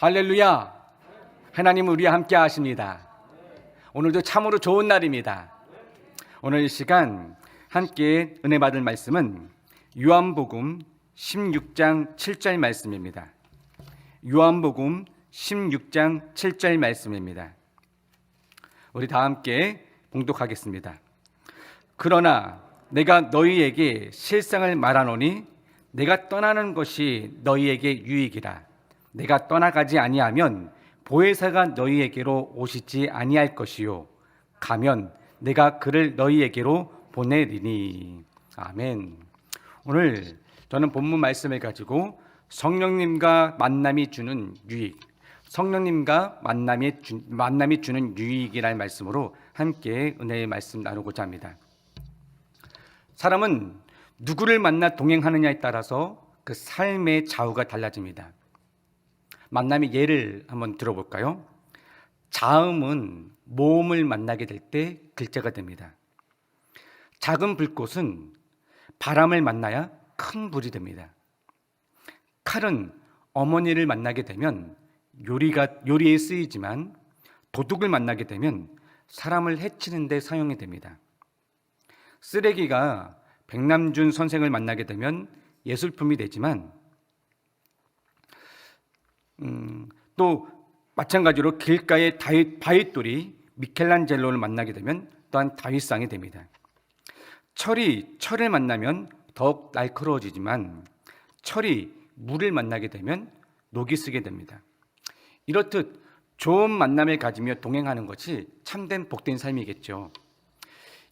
할렐루야. 하나님은 우리와 함께 하십니다. 오늘도 참으로 좋은 날입니다. 오늘 이 시간 함께 은혜 받을 말씀은 요한복음 16장 7절 말씀입니다. 요한복음 16장 7절 말씀입니다. 우리 다 함께 봉독하겠습니다. 그러나 내가 너희에게 실상을 말하노니 내가 떠나는 것이 너희에게 유익이라. 내가 떠나가지 아니하면 보혜사가 너희에게로 오시지 아니할 것이요 가면 내가 그를 너희에게로 보내리니. 아멘. 오늘 저는 본문 말씀을 가지고 성령님과 만남이 주는 유익, 성령님과 만남이 주는 유익이라는 말씀으로 함께 은혜의 말씀 나누고자 합니다. 사람은 누구를 만나 동행하느냐에 따라서 그 삶의 좌우가 달라집니다. 만남의 예를 한번 들어볼까요? 자음은 모음을 만나게 될 때 글자가 됩니다. 작은 불꽃은 바람을 만나야 큰 불이 됩니다. 칼은 어머니를 만나게 되면 요리에 쓰이지만 도둑을 만나게 되면 사람을 해치는 데 사용이 됩니다. 쓰레기가 백남준 선생을 만나게 되면 예술품이 되지만 또 마찬가지로 길가의 바위돌이 미켈란젤로를 만나게 되면 또한 다윗상이 됩니다. 철을 만나면 더욱 날카로워지지만 철이 물을 만나게 되면 녹이 쓰게 됩니다. 이렇듯 좋은 만남을 가지며 동행하는 것이 참된 복된 삶이겠죠.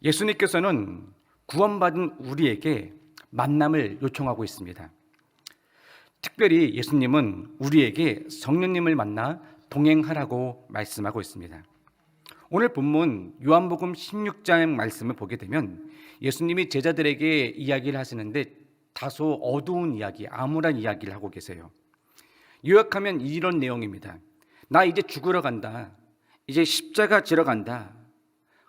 예수님께서는 구원받은 우리에게 만남을 요청하고 있습니다. 특별히 예수님은 우리에게 성령님을 만나 동행하라고 말씀하고 있습니다. 오늘 본문 요한복음 16장 말씀을 보게 되면 예수님이 제자들에게 이야기를 하시는데 다소 어두운 이야기, 암울한 이야기를 하고 계세요. 요약하면 이런 내용입니다. 나 이제 죽으러 간다. 이제 십자가 지러 간다.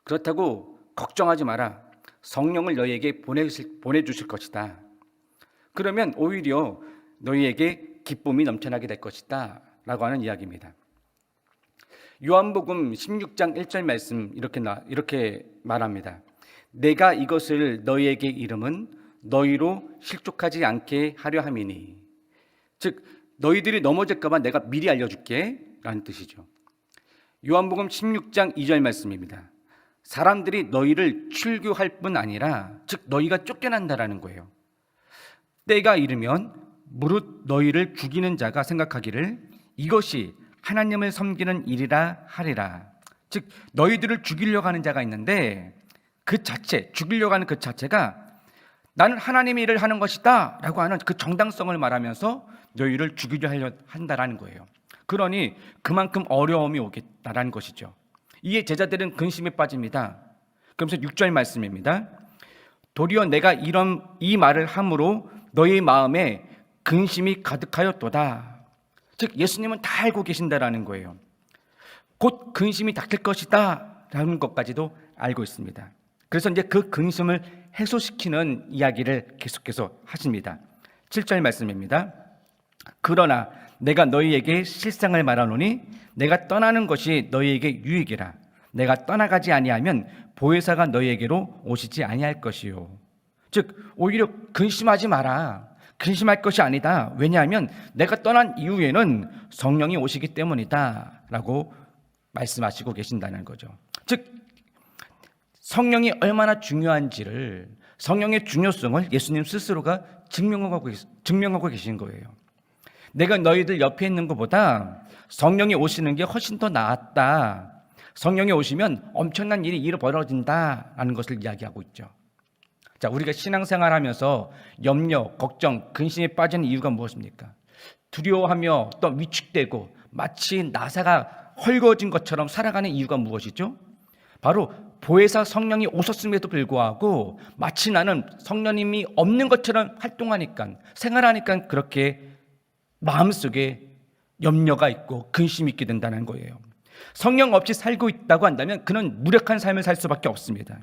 그렇다고 걱정하지 마라. 성령을 너희에게 보내주실 것이다. 그러면 오히려 너희에게 기쁨이 넘쳐나게 될 것이다 라고 하는 이야기입니다. 요한복음 16장 1절 말씀 이렇게 말합니다. 내가 이것을 너희에게 이름은 너희로 실족하지 않게 하려 함이니. 즉 너희들이 넘어질까 봐 내가 미리 알려줄게 라는 뜻이죠. 요한복음 16장 2절 말씀입니다. 사람들이 너희를 출교할 뿐 아니라 즉 너희가 쫓겨난다라는 거예요. 때가 이르면 무릇 너희를 죽이는 자가 생각하기를 이것이 하나님을 섬기는 일이라 하리라. 즉 너희들을 죽이려고 하는 자가 있는데 죽이려고 하는 그 자체가 나는 하나님의 일을 하는 것이다 라고 하는 그 정당성을 말하면서 너희를 죽이려 하려 한다라는 거예요. 그러니 그만큼 어려움이 오겠다라는 것이죠. 이에 제자들은 근심에 빠집니다. 그러면서 6절 말씀입니다. 도리어 내가 이 말을 함으로 너희 마음에 근심이 가득하였도다. 즉 예수님은 다 알고 계신다라는 거예요. 곧 근심이 닥칠 것이다 라는 것까지도 알고 있습니다. 그래서 이제 그 근심을 해소시키는 이야기를 계속해서 하십니다. 7절 말씀입니다. 그러나 내가 너희에게 실상을 말하노니 내가 떠나는 것이 너희에게 유익이라. 내가 떠나가지 아니하면 보혜사가 너희에게로 오시지 아니할 것이요. 즉 오히려 근심하지 마라. 근심할 것이 아니다. 왜냐하면 내가 떠난 이후에는 성령이 오시기 때문이다 라고 말씀하시고 계신다는 거죠. 즉 성령이 얼마나 중요한지를, 성령의 중요성을 예수님 스스로가 증명하고 계신 거예요. 내가 너희들 옆에 있는 것보다 성령이 오시는 게 훨씬 더 낫다. 성령이 오시면 엄청난 일이 벌어진다라는 것을 이야기하고 있죠. 자, 우리가 신앙생활하면서 염려, 걱정, 근심에 빠지는 이유가 무엇입니까? 두려워하며 또 위축되고 마치 나사가 헐거워진 것처럼 살아가는 이유가 무엇이죠? 바로 보혜사 성령이 오셨음에도 불구하고 마치 나는 성령님이 없는 것처럼 활동하니까, 생활하니까 그렇게 마음속에 염려가 있고 근심이 있게 된다는 거예요. 성령 없이 살고 있다고 한다면 그는 무력한 삶을 살 수밖에 없습니다.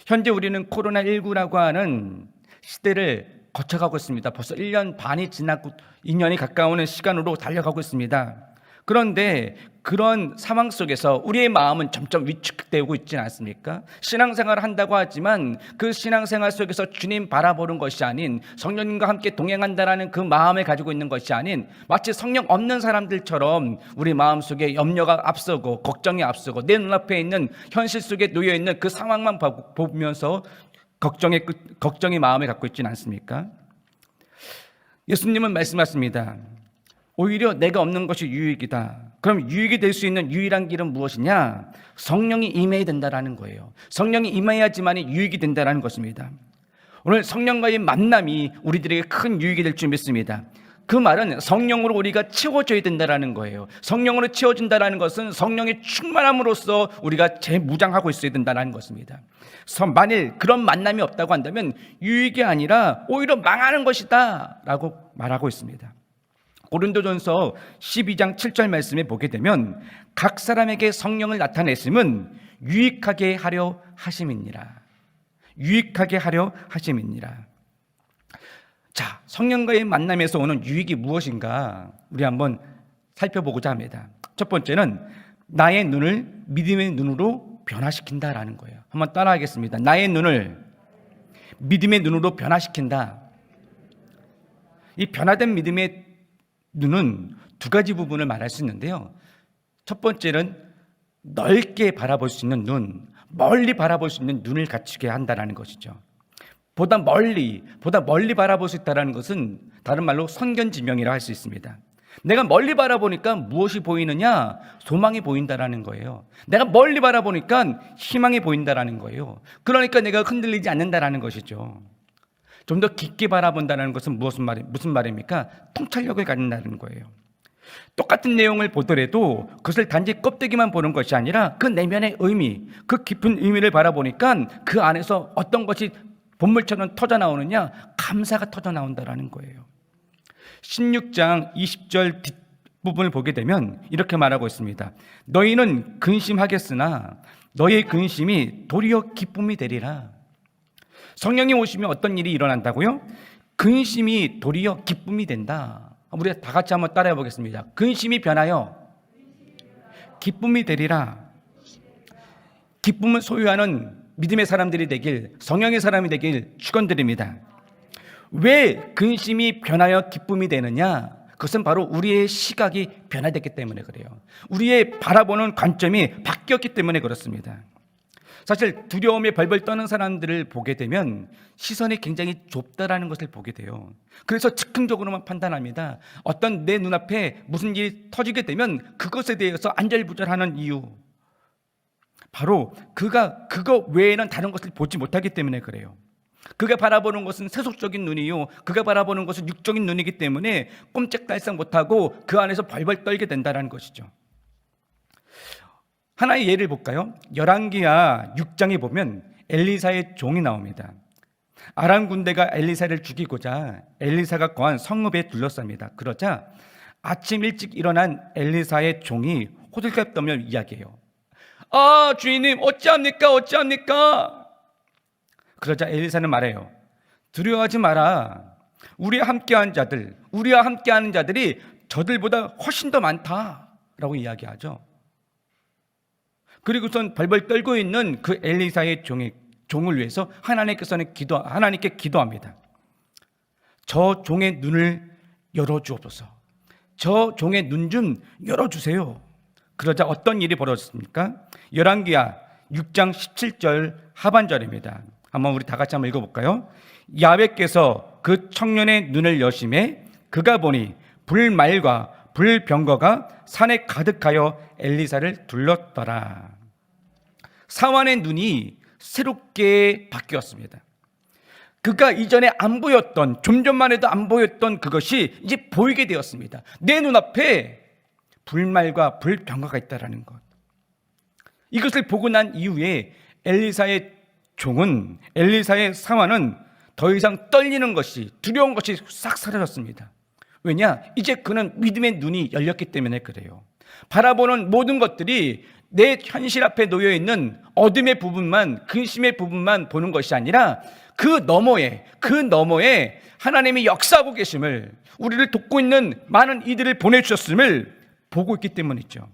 현재 우리는 코로나19라고 하는 시대를 거쳐가고 있습니다. 벌써 1년 반이 지났고 2년이 가까운 시간으로 달려가고 있습니다. 그런데 그런 상황 속에서 우리의 마음은 점점 위축되고 있지는 않습니까? 신앙생활을 한다고 하지만 그 신앙생활 속에서 주님 바라보는 것이 아닌, 성령님과 함께 동행한다라는 그 마음을 가지고 있는 것이 아닌, 마치 성령 없는 사람들처럼 우리 마음속에 염려가 앞서고 걱정이 앞서고 내 눈앞에 있는 현실 속에 놓여있는 그 상황만 보면서 걱정의 마음을 갖고 있지는 않습니까? 예수님은 말씀하십니다. 오히려 내가 없는 것이 유익이다. 그럼 유익이 될 수 있는 유일한 길은 무엇이냐? 성령이 임해야 된다라는 거예요. 성령이 임해야지만이 유익이 된다라는 것입니다. 오늘 성령과의 만남이 우리들에게 큰 유익이 될 줄 믿습니다. 그 말은 성령으로 우리가 채워져야 된다라는 거예요. 성령으로 채워진다라는 것은 성령의 충만함으로써 우리가 재무장하고 있어야 된다는 것입니다. 만일 그런 만남이 없다고 한다면 유익이 아니라 오히려 망하는 것이다 라고 말하고 있습니다. 고린도전서 12장 7절 말씀에 보게 되면 각 사람에게 성령을 나타내심은 유익하게 하려 하심이니라. 유익하게 하려 하심이니라. 자, 성령과의 만남에서 오는 유익이 무엇인가 우리 한번 살펴보고자 합니다. 첫 번째는 나의 눈을 믿음의 눈으로 변화시킨다라는 거예요. 한번 따라하겠습니다. 나의 눈을 믿음의 눈으로 변화시킨다. 이 변화된 믿음의 눈은 두 가지 부분을 말할 수 있는데요. 첫 번째는 넓게 바라볼 수 있는 눈, 멀리 바라볼 수 있는 눈을 갖추게 한다는 것이죠. 보다 멀리 바라볼 수 있다는 것은 다른 말로 선견지명이라 할 수 있습니다. 내가 멀리 바라보니까 무엇이 보이느냐? 소망이 보인다라는 거예요. 내가 멀리 바라보니까 희망이 보인다라는 거예요. 그러니까 내가 흔들리지 않는다라는 것이죠. 좀 더 깊게 바라본다는 것은 무슨 말입니까? 통찰력을 갖는다는 거예요. 똑같은 내용을 보더라도 그것을 단지 껍데기만 보는 것이 아니라 그 내면의 의미, 그 깊은 의미를 바라보니까 그 안에서 어떤 것이 본물처럼 터져 나오느냐? 감사가 터져 나온다라는 거예요. 16장 20절 뒷부분을 보게 되면 이렇게 말하고 있습니다. 너희는 근심하겠으나 너희의 근심이 도리어 기쁨이 되리라. 성령이 오시면 어떤 일이 일어난다고요? 근심이 도리어 기쁨이 된다. 우리 다 같이 한번 따라해 보겠습니다. 근심이 변하여 기쁨이 되리라. 기쁨을 소유하는 믿음의 사람들이 되길, 성령의 사람이 되길 축원드립니다. 왜 근심이 변하여 기쁨이 되느냐? 그것은 바로 우리의 시각이 변화됐기 때문에 그래요. 우리의 바라보는 관점이 바뀌었기 때문에 그렇습니다. 사실 두려움에 벌벌 떠는 사람들을 보게 되면 시선이 굉장히 좁다라는 것을 보게 돼요. 그래서 즉흥적으로만 판단합니다. 어떤 내 눈앞에 무슨 일이 터지게 되면 그것에 대해서 안절부절하는 이유, 바로 그거 외에는 다른 것을 보지 못하기 때문에 그래요. 그가 바라보는 것은 세속적인 눈이요, 그가 바라보는 것은 육적인 눈이기 때문에 꼼짝달싹 못하고 그 안에서 벌벌 떨게 된다는 것이죠. 하나의 예를 볼까요? 열왕기하 6장에 보면 엘리사의 종이 나옵니다. 아람 군대가 엘리사를 죽이고자 엘리사가 거한 성읍에 둘러쌉니다. 그러자 아침 일찍 일어난 엘리사의 종이 호들갑 떨며 이야기해요. 아, 주인님, 어찌합니까? 그러자 엘리사는 말해요. 두려워하지 마라. 우리와 함께하는 자들이 저들보다 훨씬 더 많다라고 이야기하죠. 그리고선 벌벌 떨고 있는 그 엘리사의 종을 위해서 하나님께 기도합니다. 저 종의 눈을 열어주옵소서. 저 종의 눈 좀 열어주세요. 그러자 어떤 일이 벌어졌습니까? 열왕기하 6장 17절 하반절입니다. 한번 우리 다 같이 한번 읽어볼까요? 야훼께서 그 청년의 눈을 여심해 그가 보니 불말과 불병거가 산에 가득하여 엘리사를 둘렀더라. 사환의 눈이 새롭게 바뀌었습니다. 그가 이전에 안 보였던, 좀 전만 해도 안 보였던 그것이 이제 보이게 되었습니다. 내 눈앞에 불말과 불병거가 있다는 것. 이것을 보고 난 이후에 엘리사의 사환은 더 이상 떨리는 것이, 두려운 것이 싹 사라졌습니다. 왜냐? 이제 그는 믿음의 눈이 열렸기 때문에 그래요. 바라보는 모든 것들이 내 현실 앞에 놓여 있는 어둠의 부분만, 근심의 부분만 보는 것이 아니라 그 너머에 하나님이 역사하고 계심을, 우리를 돕고 있는 많은 이들을 보내주셨음을 보고 있기 때문이죠.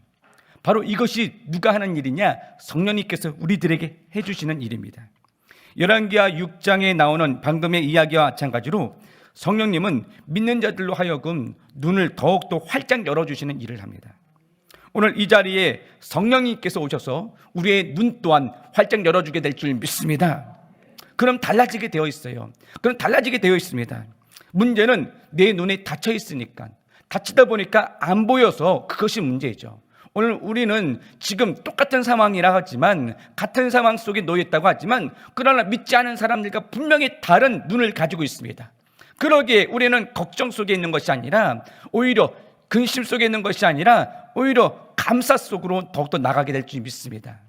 바로 이것이 누가 하는 일이냐? 성령님께서 우리들에게 해주시는 일입니다. 열왕기하 6장에 나오는 방금의 이야기와 마찬가지로 성령님은 믿는 자들로 하여금 눈을 더욱더 활짝 열어주시는 일을 합니다. 오늘 이 자리에 성령님께서 오셔서 우리의 눈 또한 활짝 열어주게 될 줄 믿습니다. 그럼 달라지게 되어 있어요. 그럼 달라지게 되어 있습니다. 문제는 내 눈에 닫혀 있으니까, 닫히다 보니까 안 보여서 그것이 문제죠. 오늘 우리는 지금 똑같은 상황이라 하지만, 같은 상황 속에 놓여 있다고 하지만, 그러나 믿지 않은 사람들과 분명히 다른 눈을 가지고 있습니다. 그러기에 우리는 걱정 속에 있는 것이 아니라, 오히려 근심 속에 있는 것이 아니라 오히려 감사 속으로 더욱더 나가게 될 줄 믿습니다.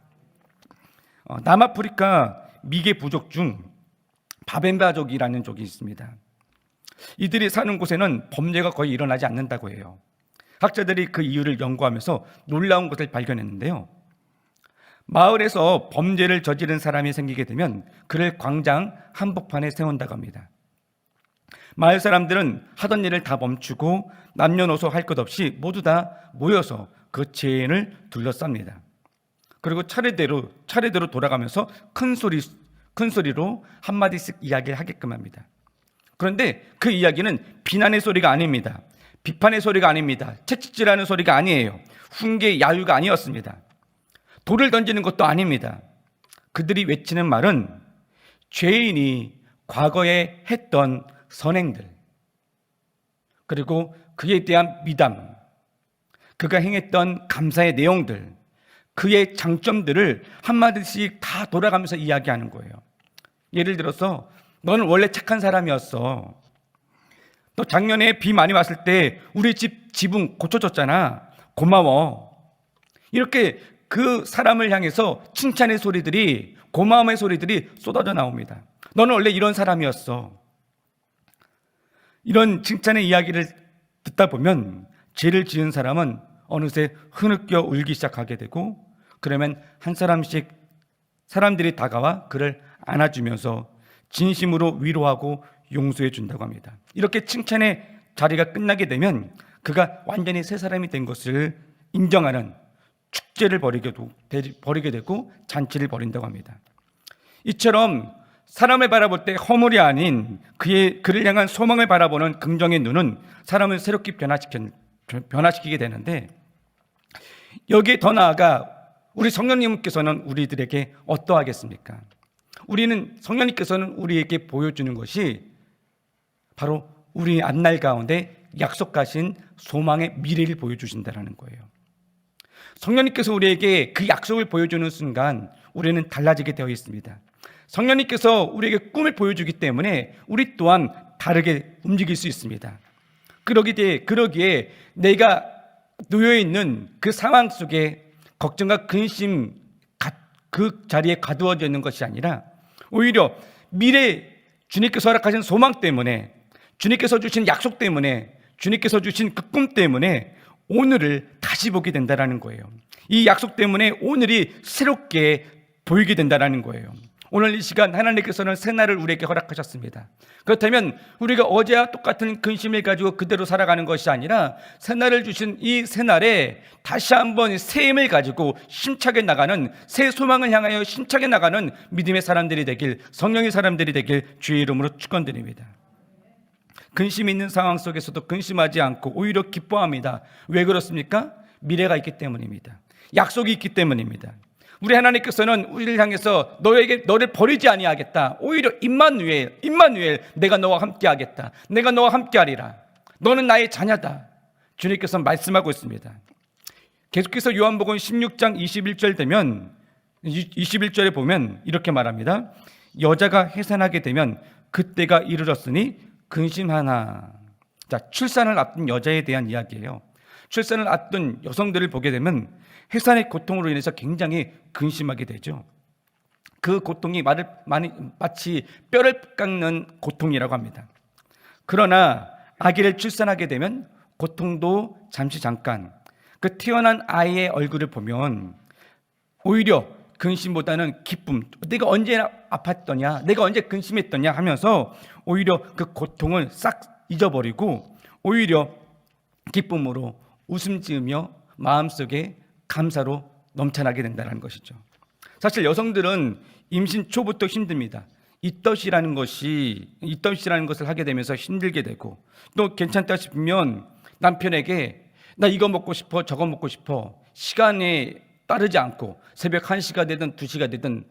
남아프리카 미개 부족 중 바벤바족이라는 족이 있습니다. 이들이 사는 곳에는 범죄가 거의 일어나지 않는다고 해요. 학자들이 그 이유를 연구하면서 놀라운 것을 발견했는데요, 마을에서 범죄를 저지른 사람이 생기게 되면 그를 광장 한복판에 세운다고 합니다. 마을 사람들은 하던 일을 다 멈추고 남녀노소 할 것 없이 모두 다 모여서 그 죄인을 둘러쌉니다. 그리고 차례대로 돌아가면서 큰 소리로 한마디씩 이야기를 하게끔 합니다. 그런데 그 이야기는 비난의 소리가 아닙니다. 비판의 소리가 아닙니다. 채찍질하는 소리가 아니에요. 훈계, 야유가 아니었습니다. 돌을 던지는 것도 아닙니다. 그들이 외치는 말은 죄인이 과거에 했던 선행들, 그리고 그에 대한 미담, 그가 행했던 감사의 내용들, 그의 장점들을 한마디씩 다 돌아가면서 이야기하는 거예요. 예를 들어서, 너는 원래 착한 사람이었어. 너 작년에 비 많이 왔을 때 우리 집 지붕 고쳐줬잖아. 고마워. 이렇게 그 사람을 향해서 칭찬의 소리들이, 고마움의 소리들이 쏟아져 나옵니다. 너는 원래 이런 사람이었어. 이런 칭찬의 이야기를 듣다 보면 죄를 지은 사람은 어느새 흐느껴 울기 시작하게 되고, 그러면 한 사람씩 사람들이 다가와 그를 안아주면서 진심으로 위로하고 용서해 준다고 합니다. 이렇게 칭찬의 자리가 끝나게 되면 그가 완전히 새 사람이 된 것을 인정하는 축제를 벌이게 되고 잔치를 벌인다고 합니다. 이처럼 사람을 바라볼 때 허물이 아닌 그를 향한 소망을 바라보는 긍정의 눈은 사람을 새롭게 변화시키게 되는데, 여기에 더 나아가 우리 성령님께서는 우리들에게 어떠하겠습니까? 성령님께서는 우리에게 보여주는 것이 바로 우리 앞날 가운데 약속하신 소망의 미래를 보여주신다는 거예요. 성령님께서 우리에게 그 약속을 보여주는 순간 우리는 달라지게 되어 있습니다. 성령님께서 우리에게 꿈을 보여주기 때문에 우리 또한 다르게 움직일 수 있습니다. 그러기에 내가 놓여있는 그 상황 속에 걱정과 근심 그 자리에 가두어져 있는 것이 아니라 오히려 미래 주님께서 허락하신 소망 때문에, 주님께서 주신 약속 때문에, 주님께서 주신 그 꿈 때문에 오늘을 다시 보게 된다는 거예요. 이 약속 때문에 오늘이 새롭게 보이게 된다는 거예요. 오늘 이 시간 하나님께서는 새날을 우리에게 허락하셨습니다. 그렇다면 우리가 어제와 똑같은 근심을 가지고 그대로 살아가는 것이 아니라 새날을 주신 이 새날에 다시 한번 새 힘을 가지고 힘차게 나가는, 새 소망을 향하여 힘차게 나가는 믿음의 사람들이 되길, 성령의 사람들이 되길 주의 이름으로 축원드립니다. 근심 있는 상황 속에서도 근심하지 않고 오히려 기뻐합니다. 왜 그렇습니까? 미래가 있기 때문입니다. 약속이 있기 때문입니다. 우리 하나님께서는 우리를 향해서 너를 버리지 아니하겠다. 오히려 임마누엘, 내가 너와 함께하겠다. 내가 너와 함께하리라. 너는 나의 자녀다. 주님께서 말씀하고 있습니다. 계속해서 요한복음 16장 21절 되면 21절에 보면 이렇게 말합니다. 여자가 해산하게 되면 그때가 이르렀으니 근심하나. 자, 출산을 앞둔 여자에 대한 이야기예요. 출산을 앞둔 여성들을 보게 되면 해산의 고통으로 인해서 굉장히 근심하게 되죠. 그 고통이 마치 뼈를 깎는 고통이라고 합니다. 그러나 아기를 출산하게 되면 고통도 잠깐, 그 태어난 아이의 얼굴을 보면 오히려 근심보다는 기쁨, 내가 언제 아팠더냐, 내가 언제 근심했더냐 하면서 오히려 그 고통을 싹 잊어버리고 오히려 기쁨으로 웃음 지으며 마음속에 감사로 넘쳐나게 된다는 것이죠. 사실 여성들은 임신 초부터 힘듭니다. 이덧이라는 것을 하게 되면서 힘들게 되고, 또 괜찮다 싶으면 남편에게 나 이거 먹고 싶어, 저거 먹고 싶어, 시간에 따르지 않고 새벽 1시가 되든 2시가 되든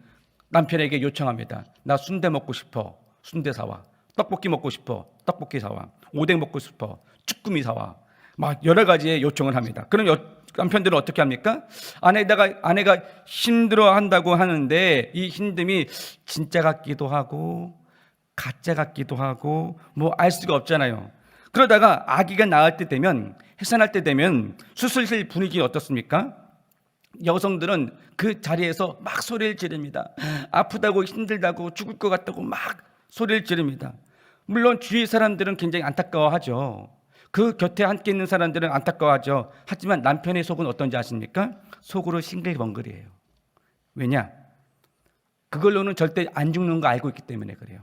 남편에게 요청합니다. 나 순대 먹고 싶어, 순대 사와. 떡볶이 먹고 싶어, 떡볶이 사와. 오뎅 먹고 싶어, 쭈꾸미 사와. 막 여러 가지의 요청을 합니다. 그럼 남편들은 어떻게 합니까? 아내가 힘들어 한다고 하는데 이 힘듦이 진짜 같기도 하고 가짜 같기도 하고 뭐 알 수가 없잖아요. 그러다가 아기가 낳을 때 되면, 해산할 때 되면 수술실 분위기 어떻습니까? 여성들은 그 자리에서 막 소리를 지릅니다. 아프다고 힘들다고 죽을 것 같다고 막 소리를 지릅니다. 물론 주위 사람들은 굉장히 안타까워하죠. 그 곁에 함께 있는 사람들은 안타까워하죠. 하지만 남편의 속은 어떤지 아십니까? 속으로 싱글벙글이에요. 왜냐? 그걸로는 절대 안 죽는 거 알고 있기 때문에 그래요.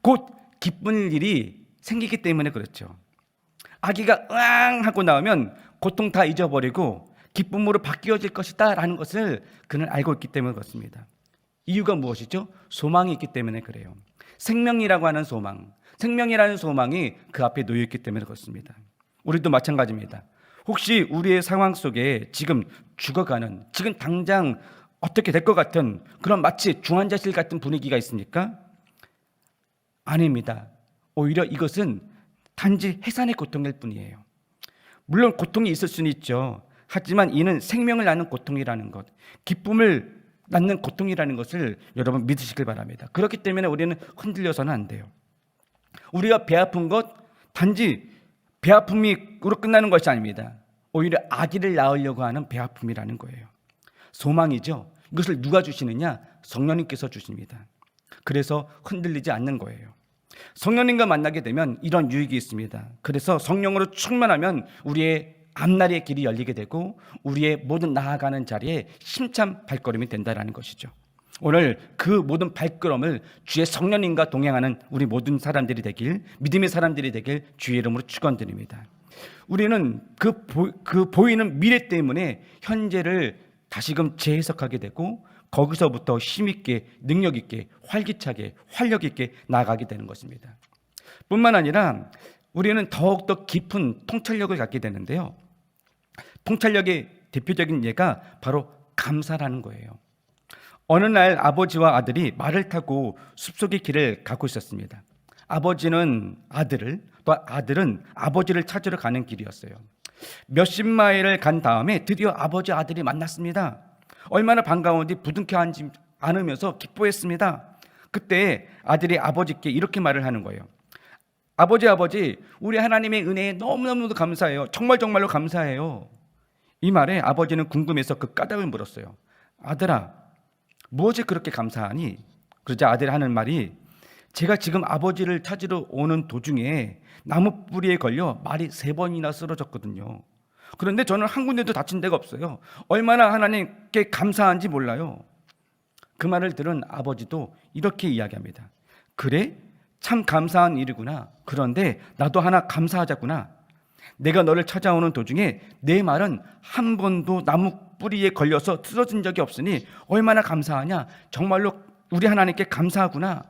곧 기쁜 일이 생기기 때문에 그렇죠. 아기가 으앙 하고 나오면 고통 다 잊어버리고 기쁨으로 바뀌어질 것이다 라는 것을 그는 알고 있기 때문에 그렇습니다. 이유가 무엇이죠? 소망이 있기 때문에 그래요. 생명이라고 하는 소망, 생명이라는 소망이 그 앞에 놓여 있기 때문에 그렇습니다. 우리도 마찬가지입니다. 혹시 우리의 상황 속에 지금 죽어가는, 지금 당장 어떻게 될 것 같은 그런 마치 중환자실 같은 분위기가 있습니까? 아닙니다. 오히려 이것은 단지 해산의 고통일 뿐이에요. 물론 고통이 있을 수는 있죠. 하지만 이는 생명을 낳는 고통이라는 것, 기쁨을 낳는 고통이라는 것을 여러분 믿으시길 바랍니다. 그렇기 때문에 우리는 흔들려서는 안 돼요. 우리가 배 아픈 것 단지 배 아픔으로 끝나는 것이 아닙니다. 오히려 아기를 낳으려고 하는 배 아픔이라는 거예요. 소망이죠. 이것을 누가 주시느냐? 성령님께서 주십니다. 그래서 흔들리지 않는 거예요. 성령님과 만나게 되면 이런 유익이 있습니다. 그래서 성령으로 충만하면 우리의 앞날의 길이 열리게 되고 우리의 모든 나아가는 자리에 힘찬 발걸음이 된다는 것이죠. 오늘 그 모든 발걸음을 주의 성령님과 동행하는 우리 모든 사람들이 되길, 믿음의 사람들이 되길 주의 이름으로 축원드립니다. 우리는 그 보이는 미래 때문에 현재를 다시금 재해석하게 되고 거기서부터 힘있게, 능력있게, 활기차게, 활력있게 나아가게 되는 것입니다. 뿐만 아니라 우리는 더욱더 깊은 통찰력을 갖게 되는데요. 통찰력의 대표적인 예가 바로 감사라는 거예요. 어느 날 아버지와 아들이 말을 타고 숲속의 길을 가고 있었습니다. 아버지는 아들을, 또 아들은 아버지를 찾으러 가는 길이었어요. 몇십 마일을 간 다음에 드디어 아버지 아들이 만났습니다. 얼마나 반가운지 부둥켜 안으면서 기뻐했습니다. 그때 아들이 아버지께 이렇게 말을 하는 거예요. 아버지, 우리 하나님의 은혜에 너무너무 감사해요. 정말로 감사해요. 이 말에 아버지는 궁금해서 그 까닭을 물었어요. 아들아, 무엇에 그렇게 감사하니? 그러자 아들이 하는 말이, 제가 지금 아버지를 찾으러 오는 도중에 나무 뿌리에 걸려 말이 3번이나 쓰러졌거든요. 그런데 저는 한 군데도 다친 데가 없어요. 얼마나 하나님께 감사한지 몰라요. 그 말을 들은 아버지도 이렇게 이야기합니다. 그래? 참 감사한 일이구나. 그런데 나도 하나 감사하자꾸나. 내가 너를 찾아오는 도중에 내 말은 한 번도 나무 뿌리에 걸려서 쓰러진 적이 없으니 얼마나 감사하냐. 정말로 우리 하나님께 감사하구나.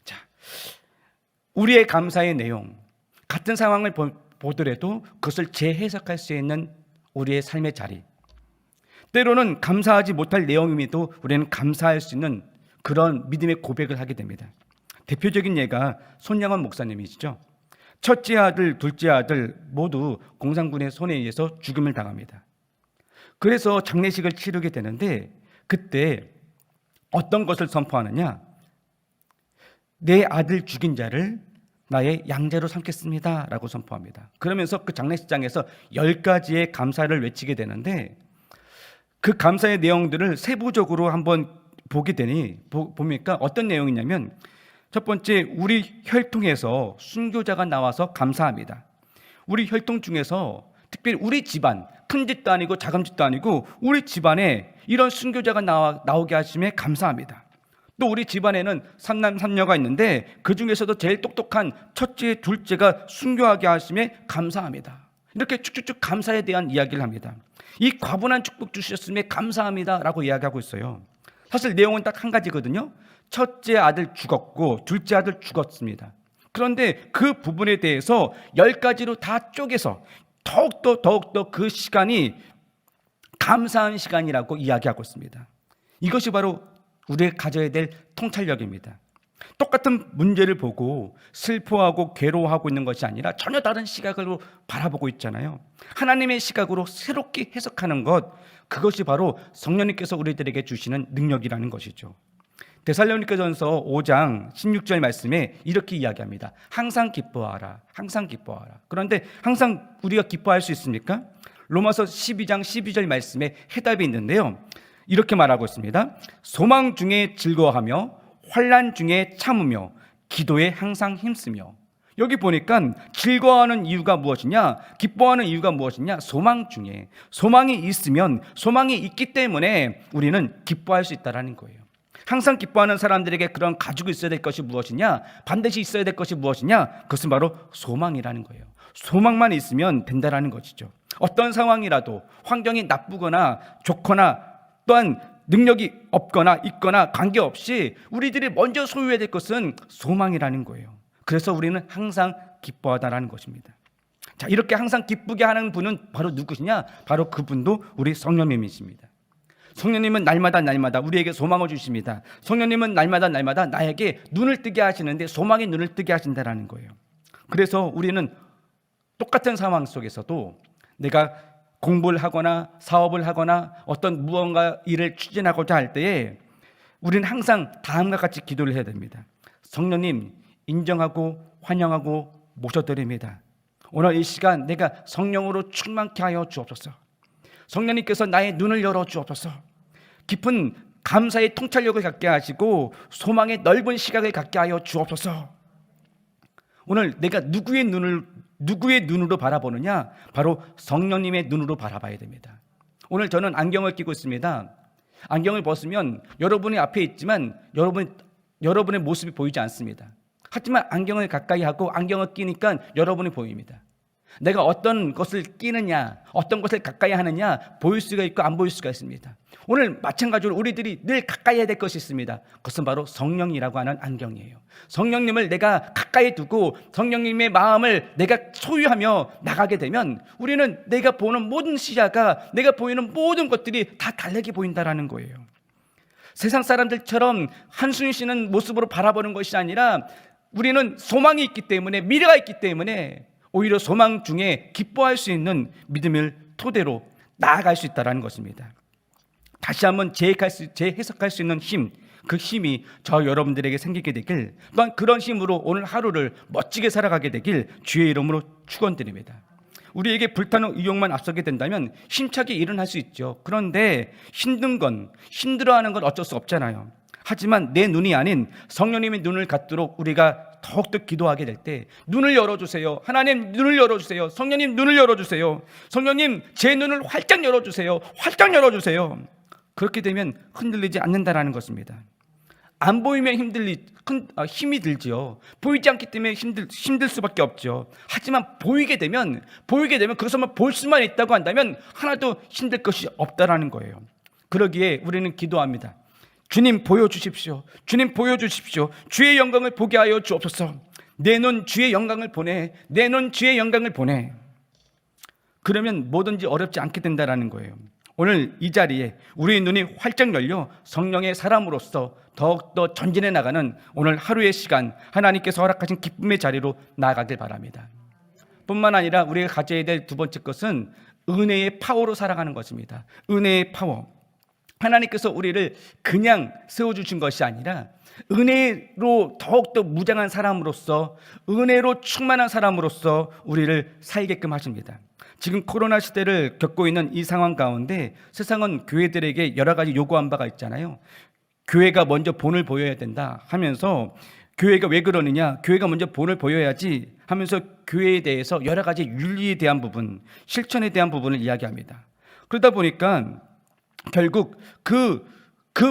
자, 우리의 감사의 내용, 같은 상황을 보더라도 그것을 재해석할 수 있는 우리의 삶의 자리, 때로는 감사하지 못할 내용임에도 우리는 감사할 수 있는 그런 믿음의 고백을 하게 됩니다. 대표적인 예가 손양원 목사님이시죠. 첫째 아들, 둘째 아들 모두 공산군의 손에 의해서 죽음을 당합니다. 그래서 장례식을 치르게 되는데 그때 어떤 것을 선포하느냐? 내 아들 죽인 자를 나의 양자로 삼겠습니다 라고 선포합니다. 그러면서 그 장례식장에서 10가지의 감사를 외치게 되는데 그 감사의 내용들을 세부적으로 한번 보게 되니 보니까 어떤 내용이냐면, 첫 번째, 우리 혈통에서 순교자가 나와서 감사합니다. 우리 혈통 중에서 특별히 우리 집안 큰 짓도 아니고 작은 짓도 아니고 우리 집안에 이런 순교자가 나오게 하심에 감사합니다. 또 우리 집안에는 삼남 삼녀가 있는데 그 중에서도 제일 똑똑한 첫째, 둘째가 순교하게 하심에 감사합니다. 이렇게 쭉쭉쭉 감사에 대한 이야기를 합니다. 이 과분한 축복 주셨음에 감사합니다 라고 이야기하고 있어요. 사실 내용은 딱 한 가지거든요. 첫째 아들 죽었고 둘째 아들 죽었습니다. 그런데 그 부분에 대해서 10가지로 다 쪼개서 더욱더 그 시간이 감사한 시간이라고 이야기하고 있습니다. 이것이 바로 우리가 가져야 될 통찰력입니다. 똑같은 문제를 보고 슬퍼하고 괴로워하고 있는 것이 아니라 전혀 다른 시각으로 바라보고 있잖아요. 하나님의 시각으로 새롭게 해석하는 것, 그것이 바로 성령님께서 우리들에게 주시는 능력이라는 것이죠. 데살로니가전서 5장 16절 말씀에 이렇게 이야기합니다. 항상 기뻐하라, 항상 기뻐하라. 그런데 항상 우리가 기뻐할 수 있습니까? 로마서 12장 12절 말씀에 해답이 있는데요, 이렇게 말하고 있습니다. 소망 중에 즐거워하며 환난 중에 참으며 기도에 항상 힘쓰며. 여기 보니까 즐거워하는 이유가 무엇이냐, 기뻐하는 이유가 무엇이냐, 소망 중에. 소망이 있으면, 소망이 있기 때문에 우리는 기뻐할 수 있다는 거예요. 항상 기뻐하는 사람들에게 그런 가지고 있어야 될 것이 무엇이냐, 반드시 있어야 될 것이 무엇이냐, 그것은 바로 소망이라는 거예요. 소망만 있으면 된다는 것이죠. 어떤 상황이라도 환경이 나쁘거나 좋거나 또한 능력이 없거나 있거나 관계없이 우리들이 먼저 소유해야 될 것은 소망이라는 거예요. 그래서 우리는 항상 기뻐하다라는 것입니다. 자, 이렇게 항상 기쁘게 하는 분은 바로 누구시냐? 바로 그분도 우리 성령님이십니다. 성령님은 날마다 우리에게 소망을 주십니다. 성령님은 날마다 나에게 눈을 뜨게 하시는데 소망의 눈을 뜨게 하신다라는 거예요. 그래서 우리는 똑같은 상황 속에서도 내가 공부를 하거나 사업을 하거나 어떤 무언가 일을 추진하고자 할 때에 우리는 항상 다음과 같이 기도를 해야 됩니다. 성령님, 인정하고 환영하고 모셔드립니다. 오늘 이 시간 내가 성령으로 충만케 하여 주옵소서. 성령님께서 나의 눈을 열어 주옵소서. 깊은 감사의 통찰력을 갖게 하시고 소망의 넓은 시각을 갖게 하여 주옵소서. 오늘 내가 누구의 눈으로 바라보느냐? 바로 성령님의 눈으로 바라봐야 됩니다. 오늘 저는 안경을 끼고 있습니다. 안경을 벗으면 여러분이 앞에 있지만 여러분의 모습이 보이지 않습니다. 하지만 안경을 가까이 하고 안경을 끼니까 여러분이 보입니다. 내가 어떤 것을 끼느냐, 어떤 것을 가까이 하느냐, 보일 수가 있고 안 보일 수가 있습니다. 오늘 마찬가지로 우리들이 늘 가까이 해야 될 것이 있습니다. 그것은 바로 성령이라고 하는 안경이에요. 성령님을 내가 가까이 두고 성령님의 마음을 내가 소유하며 나가게 되면 우리는 내가 보는 모든 시야가, 내가 보이는 모든 것들이 다 다르게 보인다라는 거예요. 세상 사람들처럼 한숨 쉬는 모습으로 바라보는 것이 아니라 우리는 소망이 있기 때문에, 미래가 있기 때문에 오히려 소망 중에 기뻐할 수 있는 믿음을 토대로 나아갈 수 있다는 것입니다. 다시 한번 재해석할 수 있는 힘, 그 힘이 저 여러분들에게 생기게 되길, 또한 그런 힘으로 오늘 하루를 멋지게 살아가게 되길 주의 이름으로 축원드립니다. 우리에게 불타는 의욕만 앞서게 된다면 힘차게 일은 할 수 있죠. 그런데 힘들어하는 건 어쩔 수 없잖아요. 하지만 내 눈이 아닌 성령님의 눈을 갖도록 우리가 더욱더 기도하게 될 때 눈을 열어주세요. 하나님 눈을 열어주세요. 성령님 눈을 열어주세요. 성령님 제 눈을 활짝 열어주세요. 활짝 열어주세요. 그렇게 되면 흔들리지 않는다라는 것입니다. 안 보이면 힘이 들지요. 보이지 않기 때문에 힘들 수밖에 없죠. 하지만 보이게 되면 그것만 볼 수만 있다고 한다면 하나도 힘들 것이 없다라는 거예요. 그러기에 우리는 기도합니다. 주님 보여주십시오. 주님 보여주십시오. 주의 영광을 보게 하여 주옵소서. 내 눈 주의 영광을 보내. 내 눈 주의 영광을 보내. 그러면 뭐든지 어렵지 않게 된다라는 거예요. 오늘 이 자리에 우리의 눈이 활짝 열려 성령의 사람으로서 더욱더 전진해 나가는 오늘 하루의 시간, 하나님께서 허락하신 기쁨의 자리로 나아가길 바랍니다. 뿐만 아니라 우리가 가져야 될 두 번째 것은 은혜의 파워로 살아가는 것입니다. 은혜의 파워. 하나님께서 우리를 그냥 세워주신 것이 아니라 은혜로 더욱더 무장한 사람으로서, 은혜로 충만한 사람으로서 우리를 살게끔 하십니다. 지금 코로나 시대를 겪고 있는 이 상황 가운데 세상은 교회들에게 여러 가지 요구한 바가 있잖아요. 교회가 먼저 본을 보여야 된다 하면서 교회가 왜 그러느냐? 교회가 먼저 본을 보여야지 하면서 교회에 대해서 여러 가지 윤리에 대한 부분, 실천에 대한 부분을 이야기합니다. 그러다 보니까 결국 그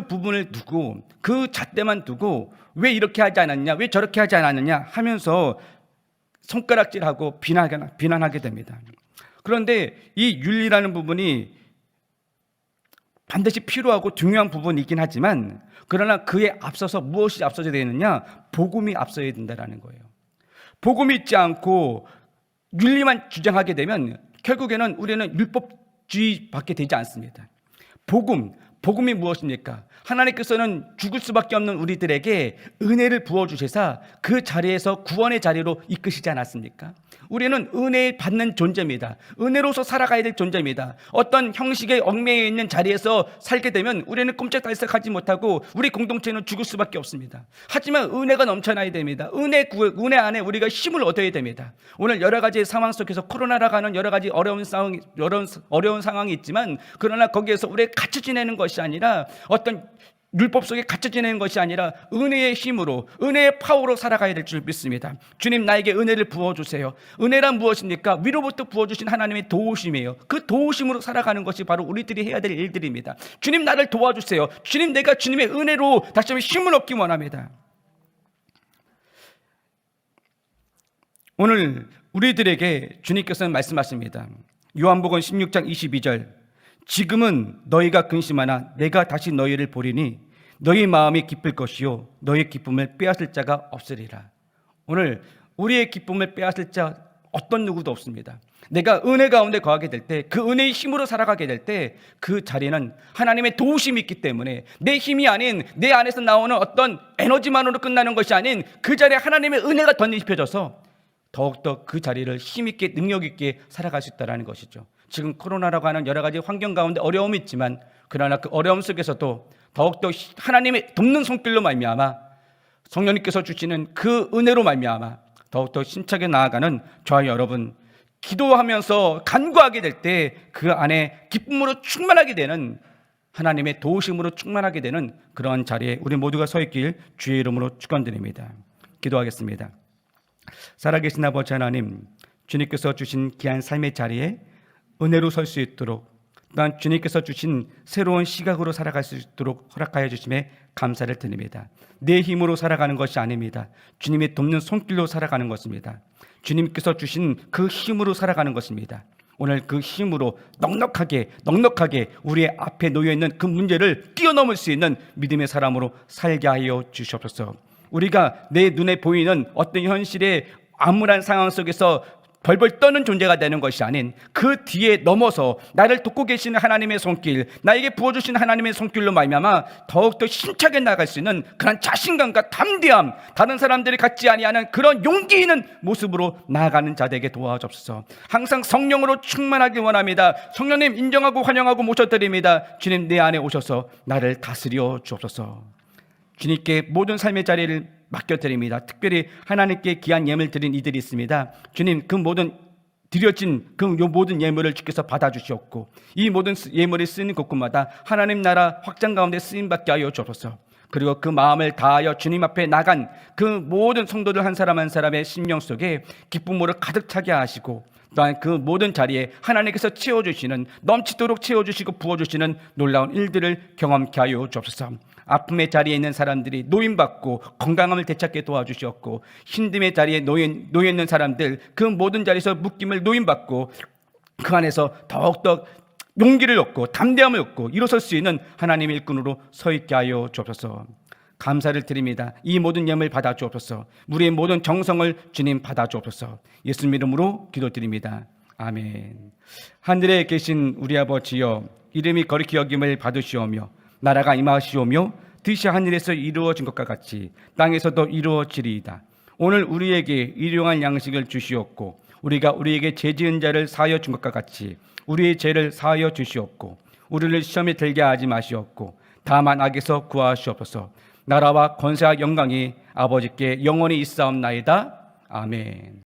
부분을 두고 그 잣대만 두고 왜 이렇게 하지 않았냐, 왜 저렇게 하지 않았느냐 하면서 손가락질하고 비난하게 됩니다. 그런데 이 윤리라는 부분이 반드시 필요하고 중요한 부분이긴 하지만, 그러나 그에 앞서서 무엇이 앞서야 되느냐? 복음이 앞서야 된다는 거예요. 복음이 있지 않고 윤리만 주장하게 되면 결국에는 우리는 율법주의밖에 되지 않습니다. 복음이 무엇입니까? 하나님께서는 죽을 수밖에 없는 우리들에게 은혜를 부어주셔서 그 자리에서 구원의 자리로 이끄시지 않았습니까? 우리는 은혜 받는 존재입니다. 은혜로서 살아가야 될 존재입니다. 어떤 형식에 얽매여 있는 자리에서 살게 되면 우리는 꼼짝달싹하지 못하고 우리 공동체는 죽을 수밖에 없습니다. 하지만 은혜가 넘쳐나야 됩니다. 은혜 안에 우리가 힘을 얻어야 됩니다. 오늘 여러 가지 상황 속에서 코로나라고 하는 여러 가지 어려운 상황이 있지만, 그러나 거기에서 우리가 갇혀 지내는 것이 아니라, 어떤 율법 속에 갇혀 지내는 것이 아니라 은혜의 힘으로, 은혜의 파워로 살아가야 될 줄 믿습니다. 주님, 나에게 은혜를 부어주세요. 은혜란 무엇입니까? 위로부터 부어주신 하나님의 도우심이에요. 그 도우심으로 살아가는 것이 바로 우리들이 해야 될 일들입니다. 주님, 나를 도와주세요. 주님, 내가 주님의 은혜로 다시 한번 힘을 얻기 원합니다. 오늘 우리들에게 주님께서는 말씀하십니다. 요한복음 16장 22절, 지금은 너희가 근심하나 내가 다시 너희를 보리니 너희 마음이 기쁠 것이요 너희 기쁨을 빼앗을 자가 없으리라. 오늘 우리의 기쁨을 빼앗을 자 어떤 누구도 없습니다. 내가 은혜 가운데 거하게 될 때, 그 은혜의 힘으로 살아가게 될 때 그 자리는 하나님의 도우심이 있기 때문에, 내 힘이 아닌, 내 안에서 나오는 어떤 에너지만으로 끝나는 것이 아닌 그 자리에 하나님의 은혜가 덧입혀져서 더욱더 그 자리를 힘있게 능력있게 살아갈 수 있다는 것이죠. 지금 코로나라고 하는 여러 가지 환경 가운데 어려움이 있지만, 그러나 그 어려움 속에서도 더욱더 하나님의 돕는 손길로 말미암아, 성령님께서 주시는 그 은혜로 말미암아 더욱더 힘차게 나아가는 저와 여러분, 기도하면서 간구하게 될 때 그 안에 기쁨으로 충만하게 되는, 하나님의 도우심으로 충만하게 되는 그런 자리에 우리 모두가 서 있길 주의 이름으로 축원드립니다. 기도하겠습니다. 살아계신 아버지 하나님, 주님께서 주신 귀한 삶의 자리에 은혜로 설 수 있도록, 또한 주님께서 주신 새로운 시각으로 살아갈 수 있도록 허락하여 주심에 감사를 드립니다. 내 힘으로 살아가는 것이 아닙니다. 주님의 돕는 손길로 살아가는 것입니다. 주님께서 주신 그 힘으로 살아가는 것입니다. 오늘 그 힘으로 넉넉하게 우리의 앞에 놓여있는 그 문제를 뛰어넘을 수 있는 믿음의 사람으로 살게 하여 주시옵소서. 우리가 내 눈에 보이는 어떤 현실의 암울한 상황 속에서 벌벌 떠는 존재가 되는 것이 아닌, 그 뒤에 넘어서 나를 돕고 계시는 하나님의 손길, 나에게 부어주신 하나님의 손길로 말미암아 더욱더 힘차게 나아갈 수 있는 그런 자신감과 담대함, 다른 사람들이 갖지 아니하는 그런 용기 있는 모습으로 나아가는 자들에게 도와주옵소서. 항상 성령으로 충만하길 원합니다. 성령님 인정하고 환영하고 모셔드립니다. 주님, 내 안에 오셔서 나를 다스려 주옵소서. 주님께 모든 삶의 자리를 맡겨드립니다. 특별히 하나님께 귀한 예물 드린 이들이 있습니다. 주님, 그 모든 드려진 그 모든 예물을 주께서 받아주시옵고, 이 모든 예물이 쓰는 곳곳마다 하나님 나라 확장 가운데 쓰임받게 하여 주옵소서. 그리고 그 마음을 다하여 주님 앞에 나간 그 모든 성도들 한 사람 한 사람의 심령 속에 기쁨으로 가득 차게 하시고, 또한 그 모든 자리에 하나님께서 채워주시는, 넘치도록 채워주시고 부어주시는 놀라운 일들을 경험케 하여 주옵소서. 아픔의 자리에 있는 사람들이 노인받고 건강함을 되찾게 도와주시옵고, 힘듦의 자리에 놓여 있는 사람들, 그 모든 자리에서 묶임을 노인받고 그 안에서 더욱더 용기를 얻고 담대함을 얻고 일어설 수 있는 하나님의 일꾼으로 서 있게 하여 주옵소서. 감사를 드립니다. 이 모든 예물 받아 주옵소서. 우리의 모든 정성을 주님 받아 주옵소서. 예수님 이름으로 기도드립니다. 아멘. 하늘에 계신 우리 아버지여, 이름이 거룩히 여김을 받으시오며 나라가 임하시오며 뜻이 하늘에서 이루어진 것과 같이 땅에서도 이루어지리이다. 오늘 우리에게 일용할 양식을 주시옵고, 우리가 우리에게 죄 지은 자를 사하여 준 것과 같이 우리의 죄를 사하여 주시옵고, 우리를 시험에 들게 하지 마시옵고 다만 악에서 구하시옵소서. 나라와 권세와 영광이 아버지께 영원히 있사옵나이다. 아멘.